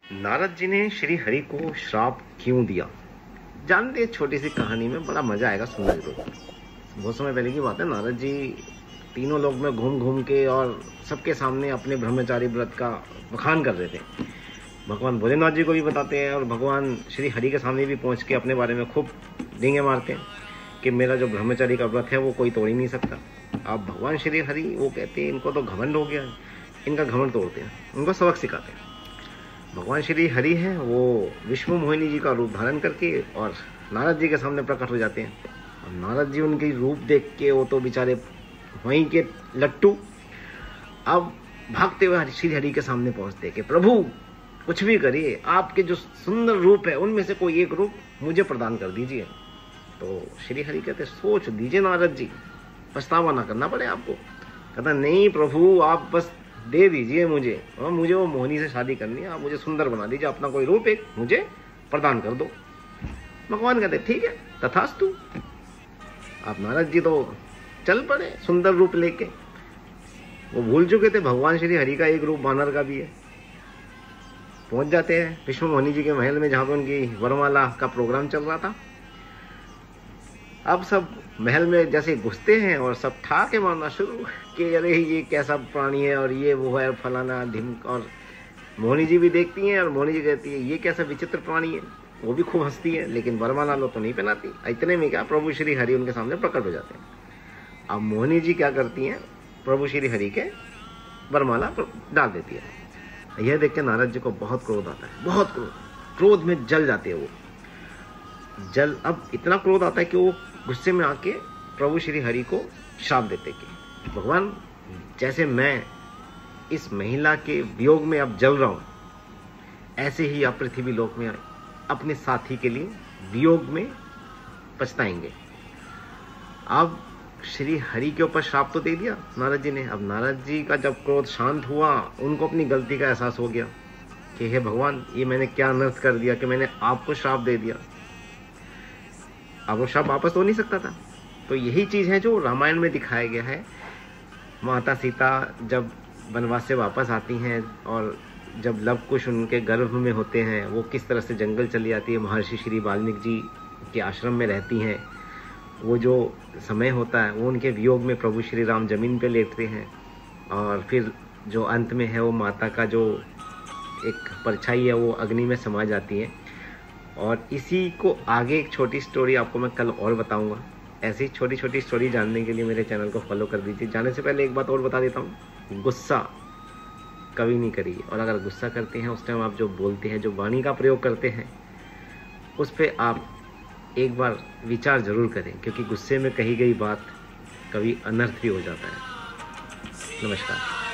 नारद जी ने श्री हरि को श्राप क्यों दिया, जानते हैं छोटी सी कहानी में, बड़ा मजा आएगा सुनना जरूर। बहुत समय पहले की बात है, नारद जी तीनों लोग में घूम घूम के और सबके सामने अपने ब्रह्मचारी व्रत का बखान कर रहे थे। भगवान भोलेनाथ जी को भी बताते हैं और भगवान श्री हरि के सामने भी पहुंच के अपने बारे में खूब डींगे मारते हैं कि मेरा जो ब्रह्मचारी का व्रत है वो कोई तोड़ ही नहीं सकता। अब भगवान श्री हरि वो कहते हैं इनको तो घमंड हो गया है, इनका घमंड तोड़ते हैं, उनको सबक सिखाते हैं। भगवान श्री हरि हैं वो विष्णु मोहिनी जी का रूप धारण करके और नारद जी के सामने प्रकट हो जाते हैं। और नारद जी उनकी रूप देख के वो तो बेचारे वहीं के लट्टू, अब भागते हुए श्री हरि के सामने पहुंचते कि प्रभु कुछ भी करिए, आपके जो सुंदर रूप है उनमें से कोई एक रूप मुझे प्रदान कर दीजिए। तो श्री हरि कहते सोच दीजिए नारद जी, पछतावा ना करना पड़े आपको। कहता नहीं प्रभु आप बस दे दीजिए मुझे, और मुझे वो मोहिनी से शादी करनी है, आप मुझे सुंदर बना दीजिए, अपना कोई रूप एक मुझे प्रदान कर दो। भगवान कहते ठीक है तथास्तु। आप नारद जी तो चल पड़े सुंदर रूप लेके। वो भूल चुके थे भगवान श्री हरि का एक रूप वानर का भी है। पहुंच जाते हैं विष्णु मोहिनी जी के महल में जहां पर उनकी वरमाला का प्रोग्राम चल रहा था। अब सब महल में जैसे घुसते हैं और सब ठाके मारना शुरू कि अरे ये कैसा प्राणी है और ये वो है फलाना ढिमक। और मोहिनी जी भी देखती हैं और मोहिनी जी कहती है ये कैसा विचित्र प्राणी है, वो भी खूब हंसती है लेकिन वरमाला लो तो नहीं पहनाती। इतने में क्या प्रभु श्री हरि उनके सामने प्रकट हो जाते हैं। अब मोहिनी जी क्या करती हैं, प्रभु श्री हरि के वरमाला डाल देती है। यह देख के नारद जी को बहुत क्रोध आता है, बहुत क्रोध में जल जाते हैं वो। अब इतना क्रोध आता है कि वो गुस्से में आके प्रभु श्री हरि को श्राप देते कि भगवान जैसे मैं इस महिला के वियोग में अब जल रहा हूं, ऐसे ही आप पृथ्वी लोक में अपने साथी के लिए वियोग में पछताएंगे। अब श्री हरि के ऊपर श्राप तो दे दिया नारद जी ने। अब नारद जी का जब क्रोध शांत हुआ, उनको अपनी गलती का एहसास हो गया कि हे भगवान ये मैंने क्या अनर्थ कर दिया कि मैंने आपको श्राप दे दिया। अब वो श्राप वापस हो नहीं सकता था। तो यही चीज है जो रामायण में दिखाया गया है। माता सीता जब वनवास से वापस आती हैं और जब लव कुश उनके गर्भ में होते हैं, वो किस तरह से जंगल चली जाती है, महर्षि श्री वाल्मीकि जी के आश्रम में रहती हैं। वो जो समय होता है वो उनके वियोग में प्रभु श्री राम जमीन पे लेटते हैं और फिर जो अंत में है वो माता का जो एक परछाई है वो अग्नि में समा जाती है। और इसी को आगे एक छोटी स्टोरी आपको मैं कल और बताऊंगा। ऐसी छोटी छोटी स्टोरी जानने के लिए मेरे चैनल को फॉलो कर दीजिए। जाने से पहले एक बात और बता देता हूँ, गुस्सा कभी नहीं करिए। और अगर गुस्सा करते हैं उस टाइम आप जो बोलते हैं, जो वाणी का प्रयोग करते हैं, उस पर आप एक बार विचार जरूर करें, क्योंकि गुस्से में कही गई बात कभी अनर्थ भी हो जाता है। नमस्कार।